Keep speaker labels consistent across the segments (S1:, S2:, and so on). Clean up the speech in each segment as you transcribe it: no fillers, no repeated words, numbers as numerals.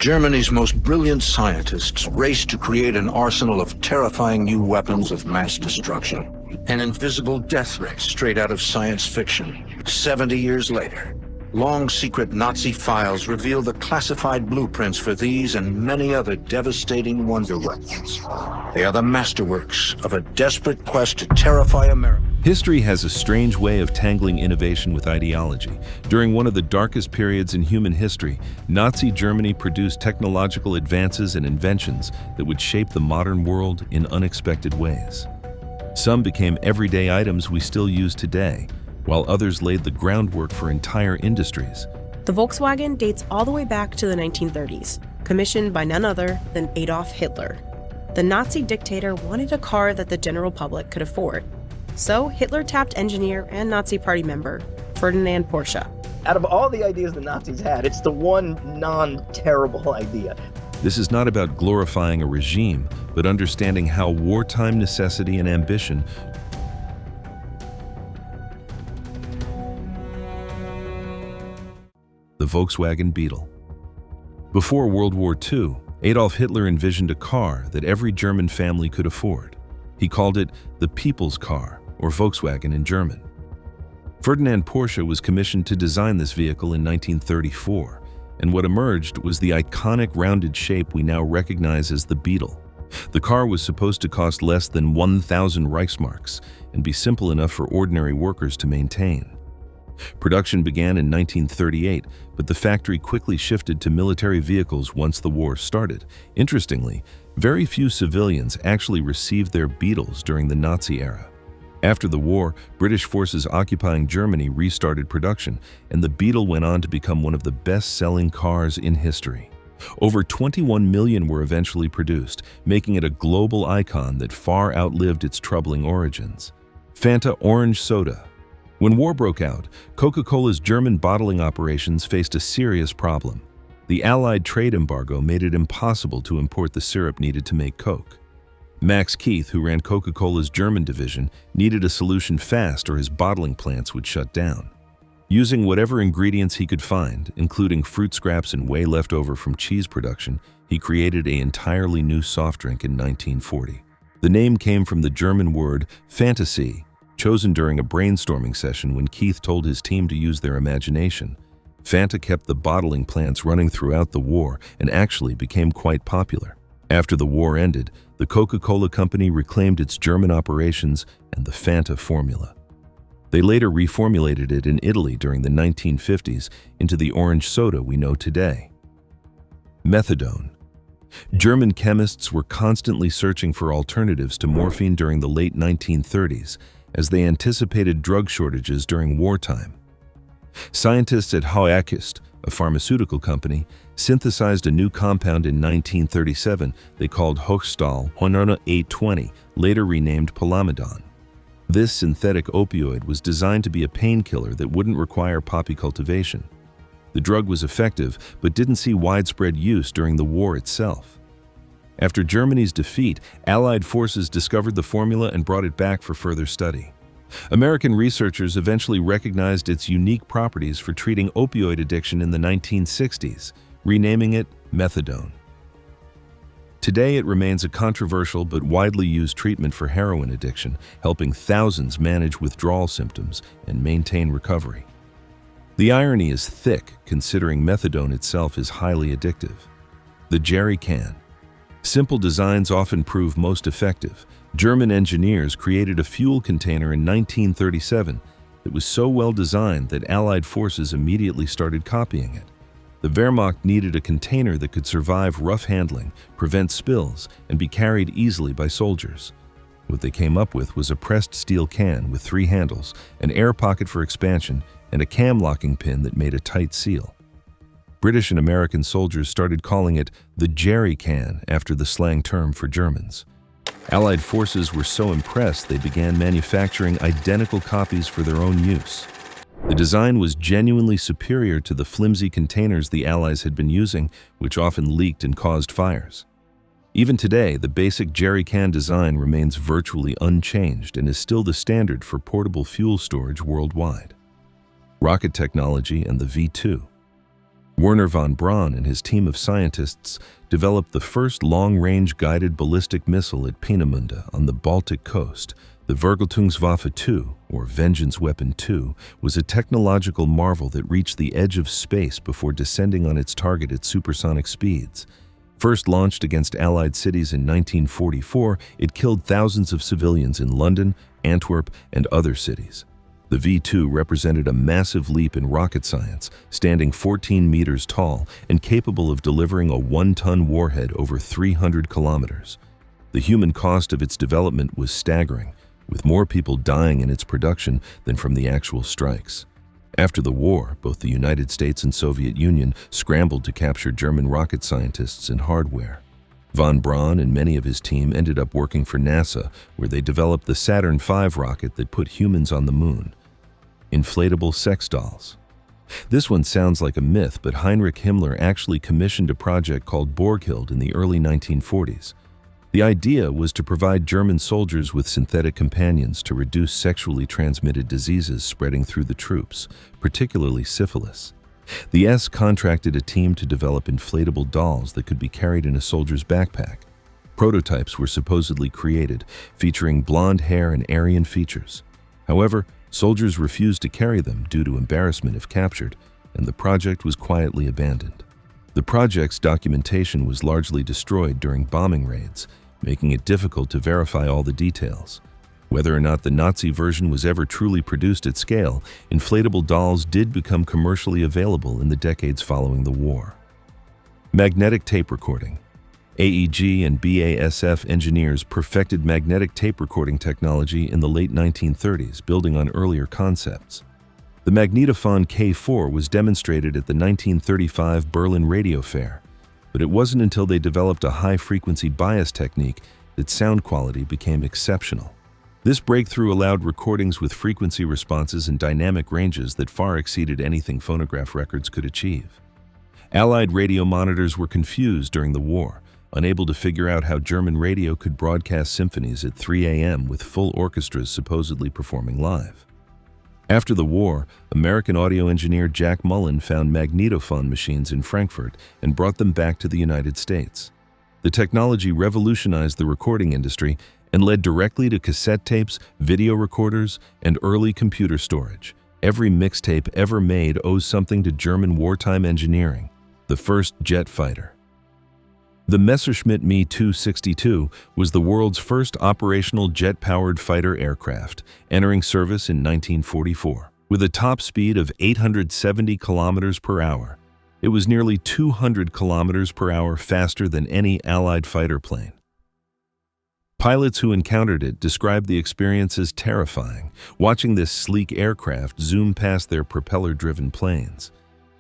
S1: Germany's most brilliant scientists raced to create an arsenal of terrifying new weapons of mass destruction. An invisible death race straight out of science fiction. 70 years later, long-secret Nazi files reveal the classified blueprints for these and many other devastating wonder weapons. They are the masterworks of a desperate quest to terrify America.
S2: History has a strange way of tangling innovation with ideology. During one of the darkest periods in human history, Nazi Germany produced technological advances and inventions that would shape the modern world in unexpected ways. Some became everyday items we still use today, while others laid the groundwork for entire industries.
S3: The Volkswagen dates all the way back to the 1930s, commissioned by none other than Adolf Hitler. The Nazi dictator wanted a car that the general public could afford. So Hitler tapped engineer and Nazi Party member Ferdinand Porsche.
S4: Out of all the ideas the Nazis had, it's the one non-terrible idea.
S2: This is not about glorifying a regime, but understanding how wartime necessity and ambition the Volkswagen Beetle. Before World War II, Adolf Hitler envisioned a car that every German family could afford. He called it the People's Car, or Volkswagen in German. Ferdinand Porsche was commissioned to design this vehicle in 1934, and what emerged was the iconic rounded shape we now recognize as the Beetle. The car was supposed to cost less than 1,000 Reichsmarks and be simple enough for ordinary workers to maintain. Production began in 1938, but the factory quickly shifted to military vehicles once the war started. Interestingly, very few civilians actually received their Beetles during the Nazi era. After the war, British forces occupying Germany restarted production, and the Beetle went on to become one of the best-selling cars in history. Over 21 million were eventually produced, making it a global icon that far outlived its troubling origins. Fanta Orange Soda. When war broke out, Coca-Cola's German bottling operations faced a serious problem. The Allied trade embargo made it impossible to import the syrup needed to make Coke. Max Keith, who ran Coca-Cola's German division, needed a solution fast or his bottling plants would shut down. Using whatever ingredients he could find, including fruit scraps and whey left over from cheese production, he created an entirely new soft drink in 1940. The name came from the German word fantasy, chosen during a brainstorming session when Keith told his team to use their imagination. Fanta kept the bottling plants running throughout the war and actually became quite popular. After the war ended, the Coca-Cola company reclaimed its German operations and the Fanta formula. They later reformulated it in Italy during the 1950s into the orange soda we know today. Methadone. German chemists were constantly searching for alternatives to morphine during the late 1930s as they anticipated drug shortages during wartime. Scientists at Handcrafted, a pharmaceutical company, synthesized a new compound in 1937 they called Hochstahl Hormone 820, later renamed Pelamidone. This synthetic opioid was designed to be a painkiller that wouldn't require poppy cultivation. The drug was effective, but didn't see widespread use during the war itself. After Germany's defeat, Allied forces discovered the formula and brought it back for further study. American researchers eventually recognized its unique properties for treating opioid addiction in the 1960s, renaming it methadone. Today, it remains a controversial but widely used treatment for heroin addiction, helping thousands manage withdrawal symptoms and maintain recovery. The irony is thick, considering methadone itself is highly addictive. The jerry can. Simple designs often prove most effective. German engineers created a fuel container in 1937 that was so well designed that Allied forces immediately started copying it. The Wehrmacht needed a container that could survive rough handling, prevent spills, and be carried easily by soldiers. What they came up with was a pressed steel can with 3 handles, an air pocket for expansion, and a cam locking pin that made a tight seal. British and American soldiers started calling it the jerry can after the slang term for Germans. Allied forces were so impressed they began manufacturing identical copies for their own use. The design was genuinely superior to the flimsy containers the Allies had been using, which often leaked and caused fires. Even today, the basic jerry can design remains virtually unchanged and is still the standard for portable fuel storage worldwide. Rocket technology and the V2. Werner von Braun and his team of scientists developed the first long-range guided ballistic missile at Peenemünde on the Baltic coast. The Vergeltungswaffe 2, or Vengeance Weapon 2, was a technological marvel that reached the edge of space before descending on its target at supersonic speeds. First launched against Allied cities in 1944, it killed thousands of civilians in London, Antwerp, and other cities. The V-2 represented a massive leap in rocket science, standing 14 meters tall and capable of delivering a 1-ton warhead over 300 kilometers. The human cost of its development was staggering, with more people dying in its production than from the actual strikes. After the war, both the United States and Soviet Union scrambled to capture German rocket scientists and hardware. Von Braun and many of his team ended up working for NASA, where they developed the Saturn V rocket that put humans on the moon. Inflatable sex dolls. This one sounds like a myth, but Heinrich Himmler actually commissioned a project called Borghild in the early 1940s. The idea was to provide German soldiers with synthetic companions to reduce sexually transmitted diseases spreading through the troops, particularly syphilis. The S contracted a team to develop inflatable dolls that could be carried in a soldier's backpack. Prototypes were supposedly created, featuring blonde hair and Aryan features. However, soldiers refused to carry them due to embarrassment if captured, and the project was quietly abandoned. The project's documentation was largely destroyed during bombing raids, making it difficult to verify all the details. Whether or not the Nazi version was ever truly produced at scale, inflatable dolls did become commercially available in the decades following the war. Magnetic tape recording. AEG and BASF engineers perfected magnetic tape recording technology in the late 1930s, building on earlier concepts. The magnetophone K4 was demonstrated at the 1935 Berlin Radio Fair, but it wasn't until they developed a high-frequency bias technique that sound quality became exceptional. This breakthrough allowed recordings with frequency responses and dynamic ranges that far exceeded anything phonograph records could achieve. Allied radio monitors were confused during the war, unable to figure out how German radio could broadcast symphonies at 3 a.m. with full orchestras supposedly performing live. After the war, American audio engineer Jack Mullen found magnetophone machines in Frankfurt and brought them back to the United States. The technology revolutionized the recording industry and led directly to cassette tapes, video recorders, and early computer storage. Every mixtape ever made owes something to German wartime engineering, the first jet fighter. The Messerschmitt Me 262 was the world's first operational jet-powered fighter aircraft, entering service in 1944. With a top speed of 870 kilometers per hour, it was nearly 200 kilometers per hour faster than any Allied fighter plane. Pilots who encountered it described the experience as terrifying, watching this sleek aircraft zoom past their propeller-driven planes.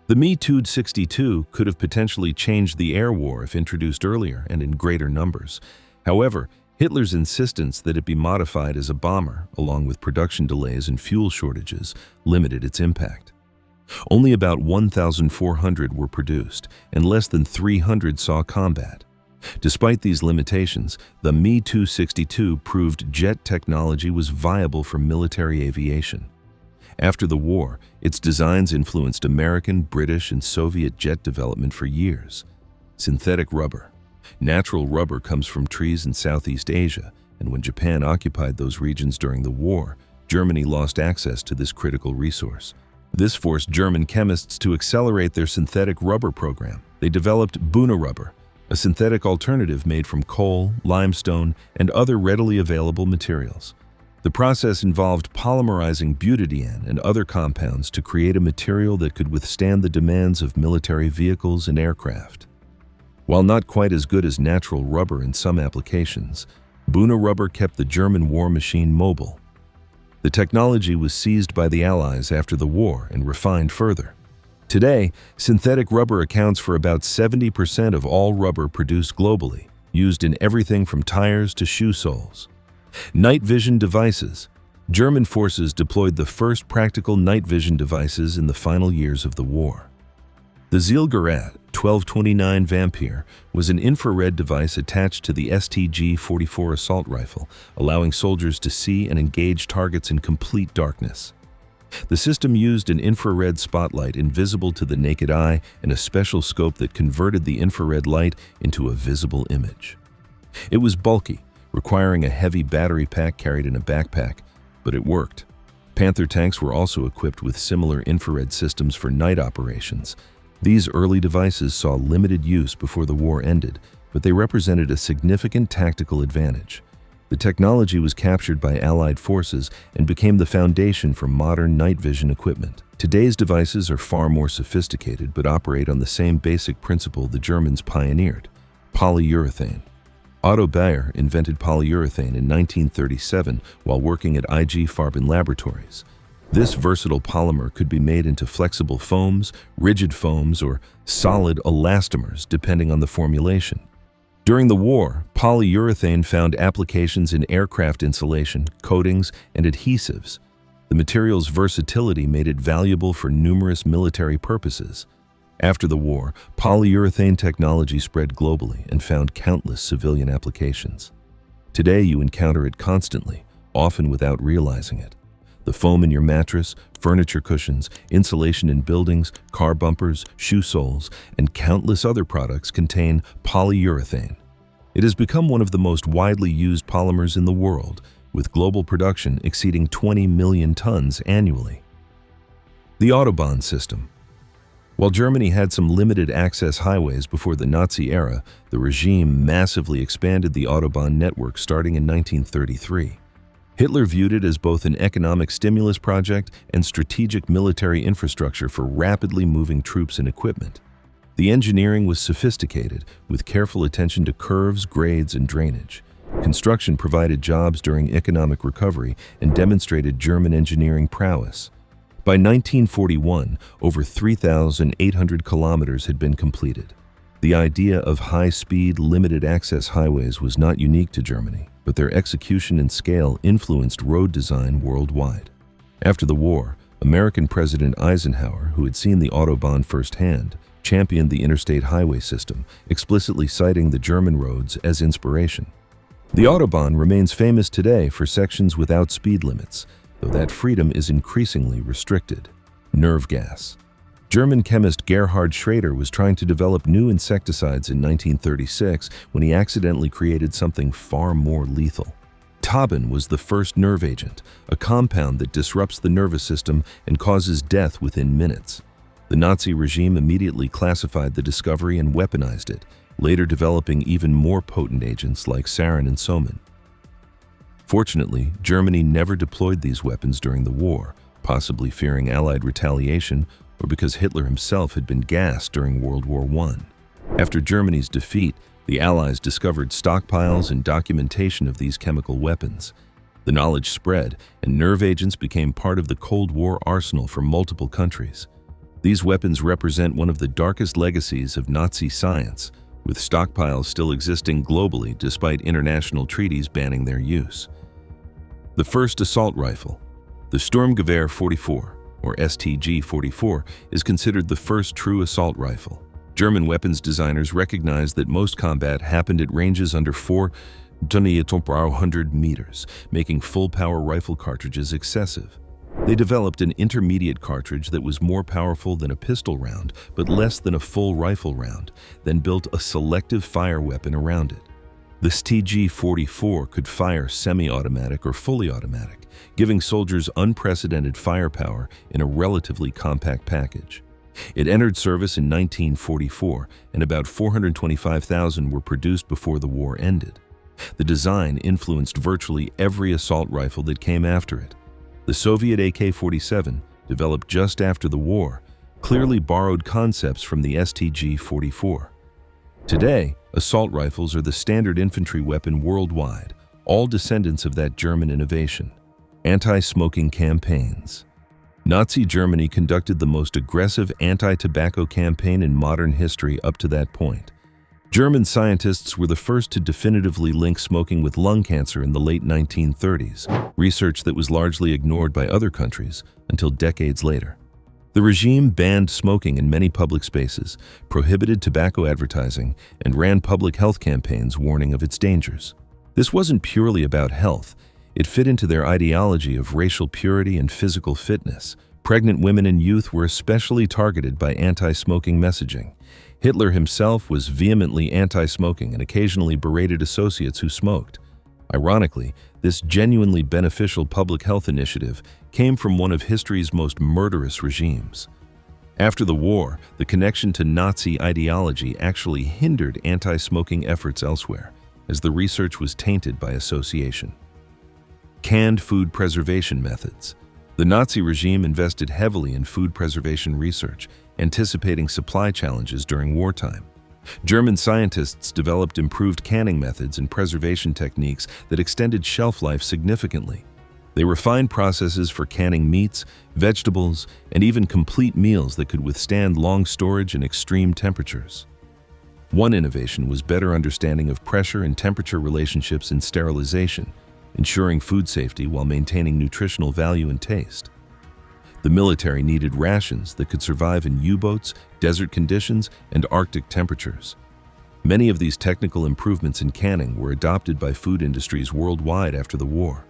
S2: The Me 262 could have potentially changed the air war if introduced earlier and in greater numbers. However, Hitler's insistence that it be modified as a bomber, along with production delays and fuel shortages, limited its impact. Only about 1,400 were produced, and less than 300 saw combat. Despite these limitations, the Me 262 proved jet technology was viable for military aviation. After the war, its designs influenced American, British, and Soviet jet development for years. Synthetic rubber. Natural rubber comes from trees in Southeast Asia, and when Japan occupied those regions during the war, Germany lost access to this critical resource. This forced German chemists to accelerate their synthetic rubber program. They developed Buna rubber, a synthetic alternative made from coal, limestone, and other readily available materials. The process involved polymerizing butadiene and other compounds to create a material that could withstand the demands of military vehicles and aircraft. While not quite as good as natural rubber in some applications, Buna rubber kept the German war machine mobile. The technology was seized by the Allies after the war and refined further. Today, synthetic rubber accounts for about 70% of all rubber produced globally, used in everything from tires to shoe soles. Night vision devices. German forces deployed the first practical night vision devices in the final years of the war. The Zielgerät 1229 Vampire was an infrared device attached to the STG-44 assault rifle, allowing soldiers to see and engage targets in complete darkness. The system used an infrared spotlight invisible to the naked eye and a special scope that converted the infrared light into a visible image. It was bulky, requiring a heavy battery pack carried in a backpack, but it worked. Panther tanks were also equipped with similar infrared systems for night operations. These early devices saw limited use before the war ended, but they represented a significant tactical advantage. The technology was captured by Allied forces and became the foundation for modern night vision equipment. Today's devices are far more sophisticated but operate on the same basic principle the Germans pioneered: polyurethane. Otto Bayer invented polyurethane in 1937 while working at IG Farben Laboratories. This versatile polymer could be made into flexible foams, rigid foams, or solid elastomers depending on the formulation. During the war, polyurethane found applications in aircraft insulation, coatings, and adhesives. The material's versatility made it valuable for numerous military purposes. After the war, polyurethane technology spread globally and found countless civilian applications. Today, you encounter it constantly, often without realizing it. The foam in your mattress, furniture cushions, insulation in buildings, car bumpers, shoe soles, and countless other products contain polyurethane. It has become one of the most widely used polymers in the world, with global production exceeding 20 million tons annually. The Autobahn system. While Germany had some limited access highways before the Nazi era, the regime massively expanded the Autobahn network starting in 1933. Hitler viewed it as both an economic stimulus project and strategic military infrastructure for rapidly moving troops and equipment. The engineering was sophisticated, with careful attention to curves, grades, and drainage. Construction provided jobs during economic recovery and demonstrated German engineering prowess. By 1941, over 3,800 kilometers had been completed. The idea of high-speed, limited-access highways was not unique to Germany, but their execution and scale influenced road design worldwide. After the war, American President Eisenhower, who had seen the Autobahn firsthand, championed the interstate highway system, explicitly citing the German roads as inspiration. The Autobahn remains famous today for sections without speed limits, though that freedom is increasingly restricted. Nerve gas. German chemist Gerhard Schrader was trying to develop new insecticides in 1936 when he accidentally created something far more lethal. Tauben was the first nerve agent, a compound that disrupts the nervous system and causes death within minutes. The Nazi regime immediately classified the discovery and weaponized it, later developing even more potent agents like sarin and soman. Fortunately, Germany never deployed these weapons during the war, possibly fearing Allied retaliation or because Hitler himself had been gassed during World War I. After Germany's defeat, the Allies discovered stockpiles and documentation of these chemical weapons. The knowledge spread, and nerve agents became part of the Cold War arsenal for multiple countries. These weapons represent one of the darkest legacies of Nazi science, with stockpiles still existing globally despite international treaties banning their use. The first assault rifle, the Sturmgewehr 44, or STG-44, is considered the first true assault rifle. German weapons designers recognized that most combat happened at ranges under 400 meters, making full-power rifle cartridges excessive. They developed an intermediate cartridge that was more powerful than a pistol round, but less than a full rifle round, then built a selective fire weapon around it. The STG-44 could fire semi-automatic or fully automatic, giving soldiers unprecedented firepower in a relatively compact package. It entered service in 1944, and about 425,000 were produced before the war ended. The design influenced virtually every assault rifle that came after it. The Soviet AK-47, developed just after the war, clearly borrowed concepts from the STG-44. Today, assault rifles are the standard infantry weapon worldwide, all descendants of that German innovation. Anti-smoking campaigns. Nazi Germany conducted the most aggressive anti-tobacco campaign in modern history up to that point. German scientists were the first to definitively link smoking with lung cancer in the late 1930s, research that was largely ignored by other countries until decades later. The regime banned smoking in many public spaces, prohibited tobacco advertising, and ran public health campaigns warning of its dangers. This wasn't purely about health. It fit into their ideology of racial purity and physical fitness. Pregnant women and youth were especially targeted by anti-smoking messaging. Hitler himself was vehemently anti-smoking and occasionally berated associates who smoked. Ironically, this genuinely beneficial public health initiative came from one of history's most murderous regimes. After the war, the connection to Nazi ideology actually hindered anti-smoking efforts elsewhere, as the research was tainted by association. Canned food preservation methods. The Nazi regime invested heavily in food preservation research, anticipating supply challenges during wartime. German scientists developed improved canning methods and preservation techniques that extended shelf life significantly. They refined processes for canning meats, vegetables, and even complete meals that could withstand long storage and extreme temperatures. One innovation was better understanding of pressure and temperature relationships in sterilization, ensuring food safety while maintaining nutritional value and taste. The military needed rations that could survive in U-boats, desert conditions, and Arctic temperatures. Many of these technical improvements in canning were adopted by food industries worldwide after the war.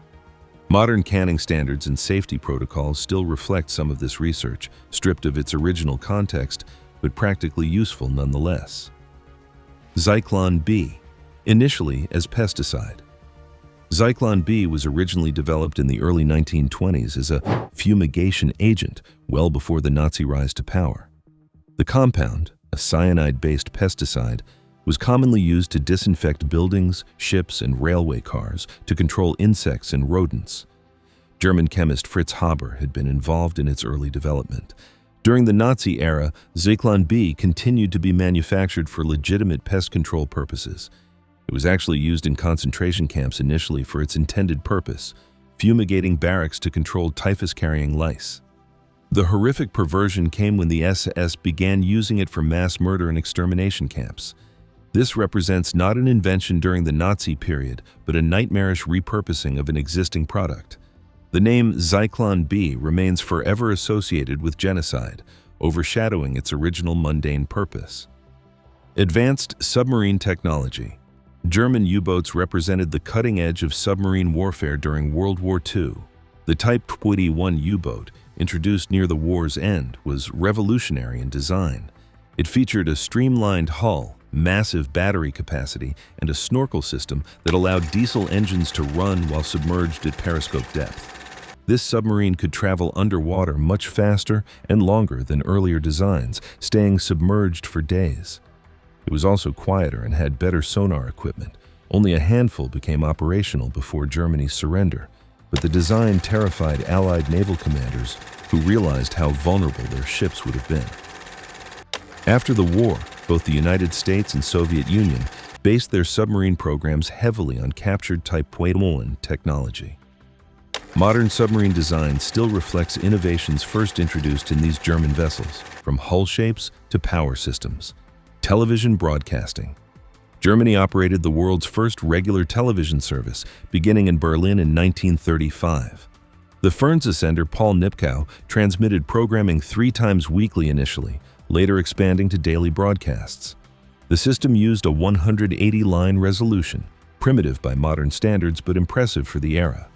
S2: Modern canning standards and safety protocols still reflect some of this research, stripped of its original context, but practically useful nonetheless. Zyklon B, initially as pesticide. Zyklon B was originally developed in the early 1920s as a fumigation agent, well before the Nazi rise to power. The compound, a cyanide-based pesticide, was commonly used to disinfect buildings, ships, and railway cars to control insects and rodents. German chemist Fritz Haber had been involved in its early development. During the Nazi era, Zyklon B continued to be manufactured for legitimate pest control purposes. It was actually used in concentration camps initially for its intended purpose, fumigating barracks to control typhus-carrying lice. The horrific perversion came when the SS began using it for mass murder and extermination camps. This represents not an invention during the Nazi period, but a nightmarish repurposing of an existing product. The name Zyklon B remains forever associated with genocide, overshadowing its original mundane purpose. Advanced submarine technology. German U-boats represented the cutting edge of submarine warfare during World War II. The Type 21 U-boat, introduced near the war's end, was revolutionary in design. It featured a streamlined hull, massive battery capacity, and a snorkel system that allowed diesel engines to run while submerged at periscope depth. This submarine could travel underwater much faster and longer than earlier designs, staying submerged for days. It was also quieter and had better sonar equipment. Only a handful became operational before Germany's surrender, but the design terrified Allied naval commanders who realized how vulnerable their ships would have been. After the war, both the United States and Soviet Union based their submarine programs heavily on captured Type 21 technology. Modern submarine design still reflects innovations first introduced in these German vessels, from hull shapes to power systems. Television broadcasting. Germany operated the world's first regular television service, beginning in Berlin in 1935. The Fernsehsender Paul Nipkow transmitted programming 3 times weekly initially, later expanding to daily broadcasts. The system used a 180-line resolution, primitive by modern standards but impressive for the era.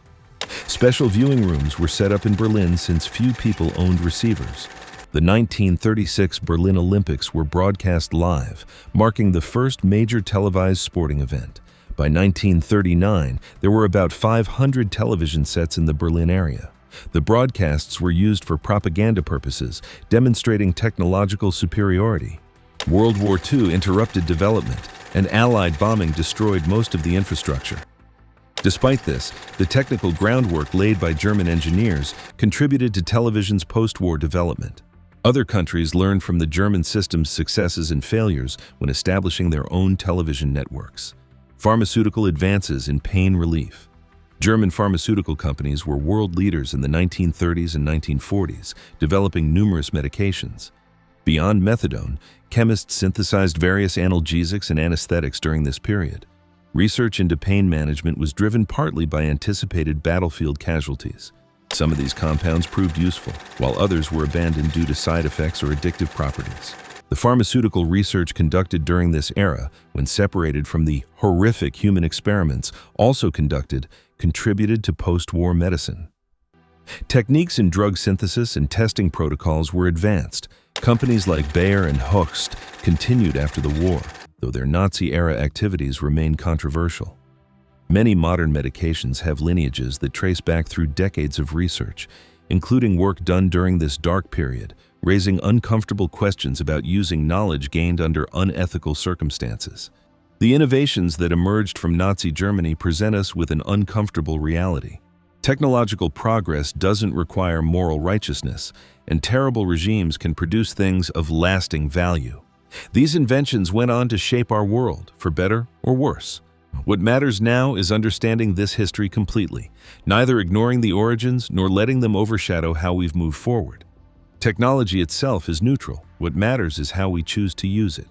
S2: Special viewing rooms were set up in Berlin since few people owned receivers. The 1936 Berlin Olympics were broadcast live, marking the first major televised sporting event. By 1939, there were about 500 television sets in the Berlin area. The broadcasts were used for propaganda purposes, demonstrating technological superiority. World War II interrupted development, and Allied bombing destroyed most of the infrastructure. Despite this, the technical groundwork laid by German engineers contributed to television's post-war development. Other countries learned from the German system's successes and failures when establishing their own television networks. Pharmaceutical advances in pain relief. German pharmaceutical companies were world leaders in the 1930s and 1940s, developing numerous medications. Beyond methadone, chemists synthesized various analgesics and anesthetics during this period. Research into pain management was driven partly by anticipated battlefield casualties. Some of these compounds proved useful, while others were abandoned due to side effects or addictive properties. The pharmaceutical research conducted during this era, when separated from the horrific human experiments also contributed to post-war medicine. Techniques in drug synthesis and testing protocols were advanced. Companies like Bayer and Hoechst continued after the war, though their Nazi-era activities remained controversial. Many modern medications have lineages that trace back through decades of research, including work done during this dark period, raising uncomfortable questions about using knowledge gained under unethical circumstances. The innovations that emerged from Nazi Germany present us with an uncomfortable reality. Technological progress doesn't require moral righteousness, and terrible regimes can produce things of lasting value. These inventions went on to shape our world, for better or worse. What matters now is understanding this history completely, neither ignoring the origins nor letting them overshadow how we've moved forward. Technology itself is neutral. What matters is how we choose to use it.